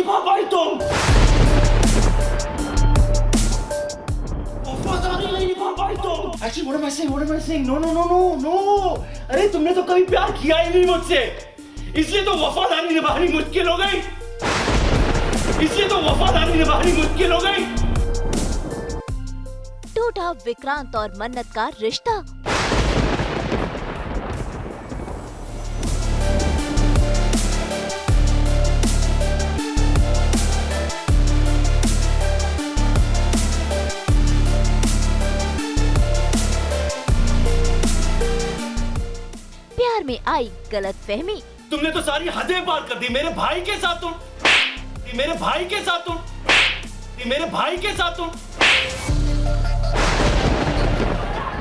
निभा पाई तुम, वफादारी नहीं निभा पाई तुम। Actually, what am I saying? What am I saying? No, no, no, no, no. अरे तुमने तो कभी प्यार किया ही नहीं मुझसे, इसलिए तो वफादारी निभानी मुश्किल हो गई, इसलिए तो वफादारी निभानी मुश्किल हो गई। टूटा विक्रांत और मन्नत का रिश्ता। प्यार में आई गलतफहमी। तुमने तो सारी हदें पार कर दी मेरे भाई के साथ, तुम मेरे भाई के साथ, तुम मेरे भाई के साथ, तुम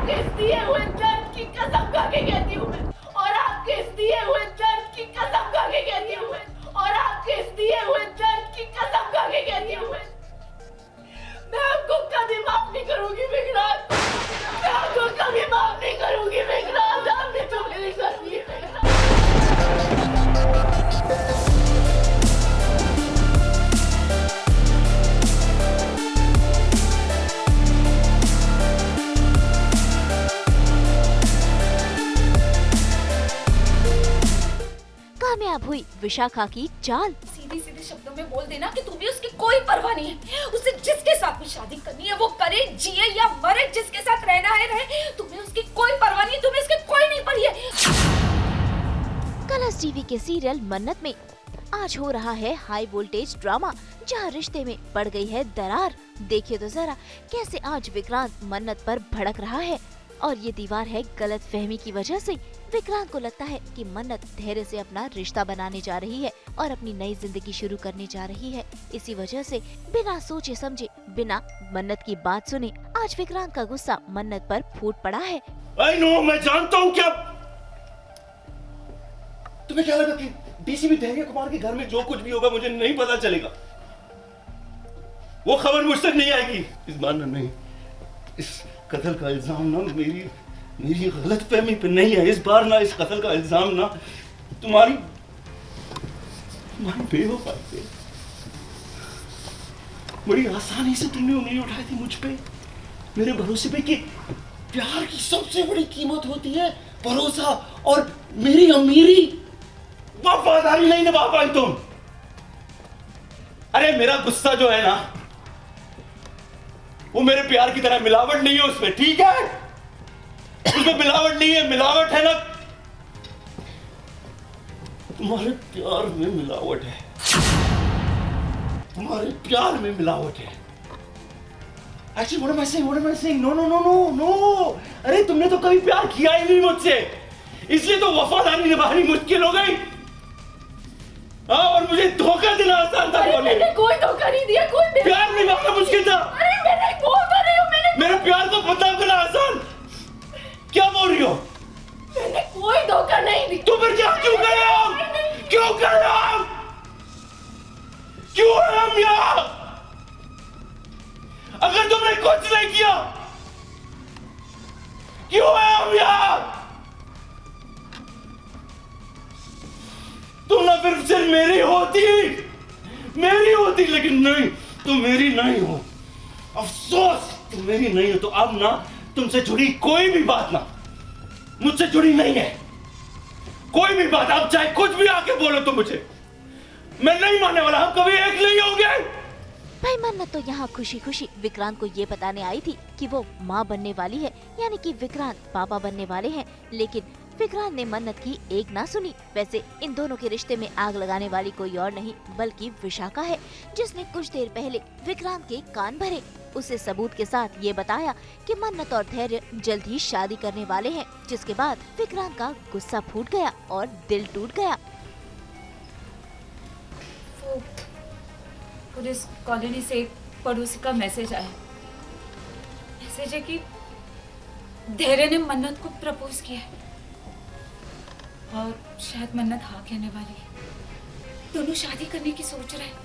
इस दिए हुए दर्द की कसम खा के कहती हूँ मैं, और आपके इस दिए हुए दर्द की कसम खा के कहती हूँ मैं, और आपके इस दिए हुए दर्द की कसम खा के कहती हूँ मैं आपको कभी माफ नहीं करूंगी विक्रांत, मैं आपको कभी माफ नहीं करूंगी विक्रांत, आपने तो मेरी गलती है विक्रांत। कामयाब हुई विशाखा की चाल। सीधे सीधे शब्दों में बोल देना कि तुम्हें उसकी कोई परवाह नहीं है, उसे जिसके साथ भी शादी करनी है वो करे, जिए या मरे, जिसके साथ रहना है रहे, तुम्हें उसकी कोई परवाह नहीं, तुम्हें उसकी कोई नहीं पड़ी है। कलर्स टीवी के सीरियल मन्नत में आज हो रहा है हाई वोल्टेज ड्रामा, जहां रिश्ते में पड़ गई है दरार। देखिए तो जरा कैसे आज विक्रांत मन्नत पर भड़क रहा है, और ये दीवार है गलत फहमी की वजह से। विक्रांत को लगता है कि मन्नत धैर्य से अपना रिश्ता बनाने जा रही है और अपनी नई जिंदगी शुरू करने जा रही है। इसी वजह से बिना सोचे समझे, बिना मन्नत की बात सुने, आज विक्रांत का गुस्सा मन्नत पर फूट पड़ा है। I know, मैं जानता हूँ। क्या तुम्हें क्या लगा कि डीसीपी धैर्य कुमार के घर में जो कुछ भी होगा मुझे नहीं पता चलेगा? वो खबर मुझ तक नहीं आएगी। इस बार नहीं, इस कत्ल का इल्जाम ना मेरी गलत फहमी पे नहीं है। इस बार ना इस कत्ल का इल्जाम ना तुम्हारी बेवफाई पे। बड़ी आसानी से तुमने उंगली उठाई थी मुझ पे, मेरे भरोसे पे, कि प्यार की सबसे बड़ी कीमत होती है भरोसा, और मेरी अमीरी, वफादारी नहीं निभा पाई तुम। अरे मेरा गुस्सा जो है ना, वो मेरे प्यार की तरह मिलावट नहीं है उसमें, ठीक है? उसमें मिलावट नहीं है, मिलावट है ना तुम्हारे प्यार में मिलावट है, तुम्हारे प्यार में मिलावट है। Actually, what am I saying? What am I saying? No, no, no, no, no. अरे तुमने तो कभी प्यार किया ही नहीं मुझसे, इसलिए तो वफादारी निभानी मुश्किल हो गई। हाँ, और मुझे धोखा देना आसान था। अरे मैंने कोई धोखा नहीं दिया, कोई प्यार निभाना मुश्किल था। अरे मैंने बोल तो रही हूँ, मेरे प्यार को बदनाम करना आसान। क्या बोल रही हो? मैंने कोई धोखा नहीं दिया। तो फिर क्या क्यों गए हम? क्यों गए हम? क्यों है हम यहाँ? अगर तुमने कुछ नहीं किया, क्यों है हम यहाँ? तुम ना फिर सिर्फ मेरी होती, लेकिन नहीं, तुम मेरी नहीं हो। अफसोस तुम मेरी नहीं हो। तो अब ना तुमसे जुड़ी कोई भी बात ना मुझसे जुड़ी नहीं है। कोई भी बात, अब चाहे कुछ भी आके बोलो तो मुझे, मैं नहीं मानने वाला। हम कभी एक नहीं होंगे। भाई मन्नत तो यहाँ खुशी खुशी विक्रांत को ये बताने आई थी कि वो माँ बनने वाली है, यानी कि विक्रांत पापा बनने वाले हैं, लेकिन विक्रांत ने मन्नत की एक ना सुनी। वैसे इन दोनों के रिश्ते में आग लगाने वाली कोई और नहीं बल्कि विशाखा है, जिसने कुछ देर पहले विक्रांत के कान भरे। उसे सबूत के साथ ये बताया कि मन्नत और धैर्य जल्द ही शादी करने वाले हैं, जिसके बाद विक्रांत का गुस्सा फूट गया और दिल टूट गया। पुलिस कॉलोनी से एक पड़ोसी का मैसेज आया। मैसेज है कि धैर्य ने मन्नत को प्रपोज किया है और शायद मन्नत हाँ कहने वाली है। दोनों शादी करने की सोच रहे हैं।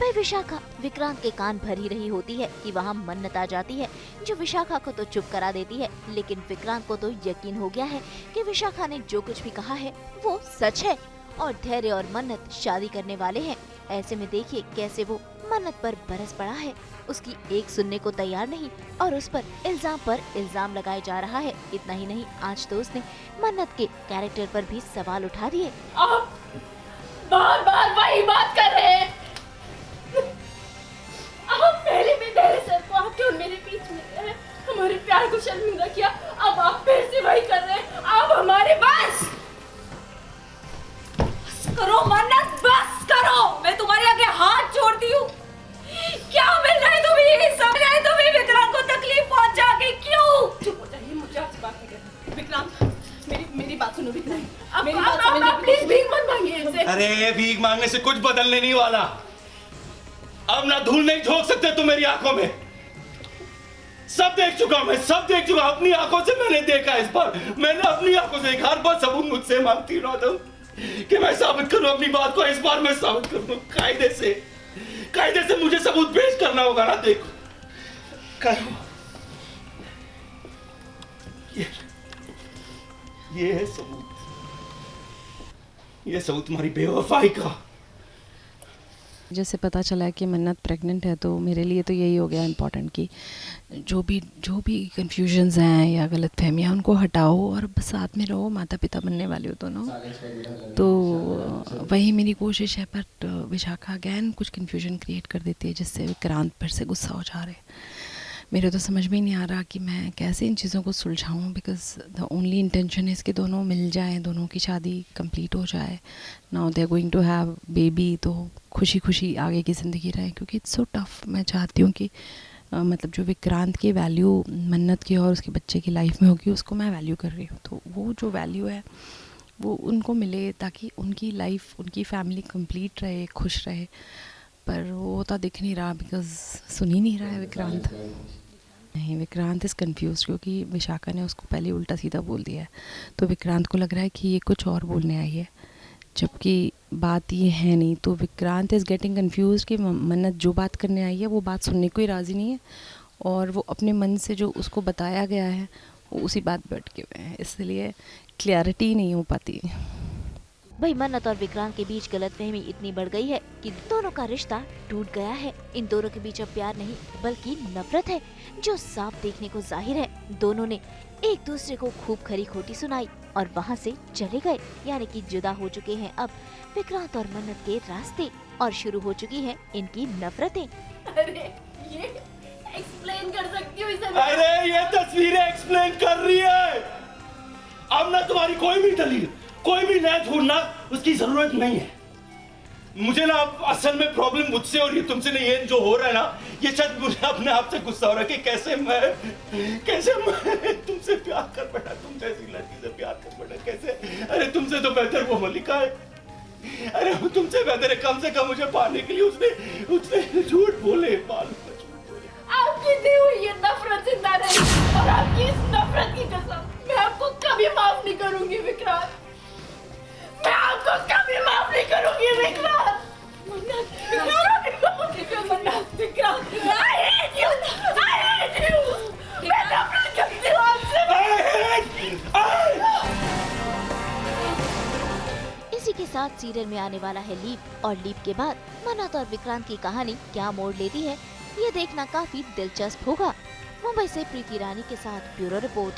भाई विशाखा विक्रांत के कान भर ही रही होती है कि वहाँ मन्नत आ जाती है, जो विशाखा को तो चुप करा देती है, लेकिन विक्रांत को तो यकीन हो गया है कि विशाखा ने जो कुछ भी कहा है वो सच है। और धैर्य और मन्नत शादी करने वाले हैं। ऐसे में देखिए कैसे वो मन्नत पर बरस पड़ा है। उसकी एक सुनने को तैयार नहीं और उस पर इल्जाम लगाया जा रहा है। इतना ही नहीं, आज तो उसने मन्नत के कैरेक्टर पर भी सवाल उठा दिए। आप बार बार वही बात कर रहे हैं। आप पहले भी धैर्य सर को आके और मेरे बीच में रहे, हमारे प्यार को शर्मिंदा किया। अब आप फिर से वही कर रहे हैं। आप हमारे बस करो मन्नत, बस करो। मैं तुम्हारे आगे हाथ जोड़ती हूँ। क्या मिल रहा है तुम्हें? ये समझ आए तुम्हें विक्रांत को तकलीफ पहुंचा के क्यों? चुप हो जाइए, मुझे आपसे बात नहीं करनी। विक्रांत, मेरी बात सुनो विक्रांत। मेरी बात सुनो प्लीज, भीख मत मांगिए इनसे। अरे भीख मांगने से कुछ बदलने नहीं वाला। अब ना धूल नहीं झोंक सकते तुम मेरी आंखों में। सब देख चुका मैं, सब देख चुका। अपनी आंखों से मैंने देखा। इस बार मैंने अपनी आंखों से एक हर बार सबूत मुझसे मांगती रहो कि मैं साबित करूं अपनी बात को। इस बार मैं साबित करूं कायदे से मुझे सबूत पेश करना होगा ना। देखो करो, ये है सबूत, ये सबूत तुम्हारी बेवफाई का। जैसे पता चला है कि मन्नत प्रेग्नेंट है तो मेरे लिए तो यही हो गया इम्पोर्टेंट कि जो भी कन्फ्यूजन्स हैं या गलत फहमियाँ उनको हटाओ और बस साथ में रहो। माता पिता बनने वाले हो दोनों, तो वही मेरी कोशिश है। बट विशाखा अगैन कुछ कन्फ्यूजन क्रिएट कर देती है जिससे विक्रांत पर से गुस्सा हो जा रहे। मेरे तो समझ में ही नहीं आ रहा कि मैं कैसे इन चीज़ों को सुलझाऊँ, because the only intention is कि दोनों मिल जाएं, दोनों की शादी कंप्लीट हो जाए। Now they are going to have baby, तो खुशी खुशी आगे की ज़िंदगी रहे। क्योंकि इट्स सो टफ। मैं चाहती हूँ कि मतलब जो विक्रांत की वैल्यू मन्नत की और उसके बच्चे की लाइफ में होगी उसको मैं वैल्यू कर रही हूँ। तो वो जो वैल्यू है वो उनको मिले ताकि उनकी लाइफ, उनकी फैमिली कंप्लीट रहे, खुश रहे। पर वो तो दिख नहीं रहा बिकॉज सुन ही नहीं रहा है विक्रांत। नहीं, विक्रांत इज़ कन्फ्यूज क्योंकि विशाखा ने उसको पहले उल्टा सीधा बोल दिया है। तो विक्रांत को लग रहा है कि ये कुछ और बोलने आई है, जबकि बात ये है नहीं। तो विक्रांत इज़ गेटिंग कन्फ्यूज कि मन्नत जो बात करने आई है वो बात सुनने को ही राज़ी नहीं है और वो अपने मन से जो उसको बताया गया है वो उसी बात पे अटके हुए हैं, इसलिए क्लैरिटी नहीं हो पाती। भाई मन्नत और विक्रांत के बीच गलतफहमी इतनी बढ़ गई है कि दोनों का रिश्ता टूट गया है। इन दोनों के बीच अब प्यार नहीं बल्कि नफरत है, जो साफ देखने को जाहिर है। दोनों ने एक दूसरे को खूब खरी खोटी सुनाई और वहाँ से चले गए। यानी कि जुदा हो चुके हैं अब विक्रांत और मन्नत के रास्ते और शुरू हो चुकी हैं इनकी नफरतें। अरे ये एक्सप्लेन कर सकती हूँ इसे। अरे ये तस्वीरें एक्सप्लेन कर रही है। अब ना तुम्हारी कोई भी दलील, कोई भी नया ढूंढना उसकी जरूरत नहीं है। मुझे ना असल में प्रॉब्लम मुझसे और ये तुमसे नहीं है। जो हो रहा है ना, ये शायद मुझे अपने आप से गुस्सा हो रहा है कि कैसे मैं तुमसे प्यार कर बैठा, तुम जैसी लड़की से प्यार कर बैठा। कैसे? अरे तुमसे तो बेहतर वो मलिका है। अरे वो तुमसे बेहतर है। कम से कम मुझे पाने के लिए उसने झूठ बोले। आपकी दी हुई ये नफरत जिंदा रही और आपकी इस नफरत की कसम मैं आपको कभी माफ नहीं करूंगी विक्रांत। मैं आपको कभी माफ नहीं करूंगी Vikrant. Vikrant, I hate you! I hate you! मैं नफरत करती हूँ आपसे। इसी के साथ सीरियल में आने वाला है लीप और लीप के बाद मन्नत और विक्रांत की कहानी क्या मोड़ लेती है, ये देखना काफी दिलचस्प होगा। मुंबई से प्रीति रानी के साथ ब्यूरो रिपोर्ट।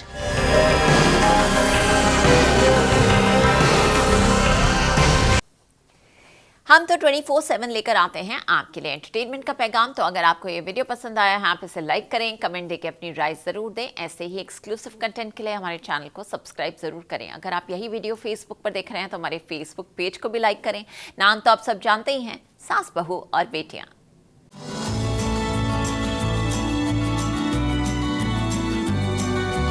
हम तो 24/7 लेकर आते हैं आपके लिए एंटरटेनमेंट का पैगाम। तो अगर आपको ये वीडियो पसंद आया है, आप इसे लाइक करें, कमेंट देके अपनी राय ज़रूर दें। ऐसे ही एक्सक्लूसिव कंटेंट के लिए हमारे चैनल को सब्सक्राइब ज़रूर करें। अगर आप यही वीडियो फेसबुक पर देख रहे हैं तो हमारे फेसबुक पेज को भी लाइक करें। नाम तो आप सब जानते ही हैं, सास बहू और बेटियाँ।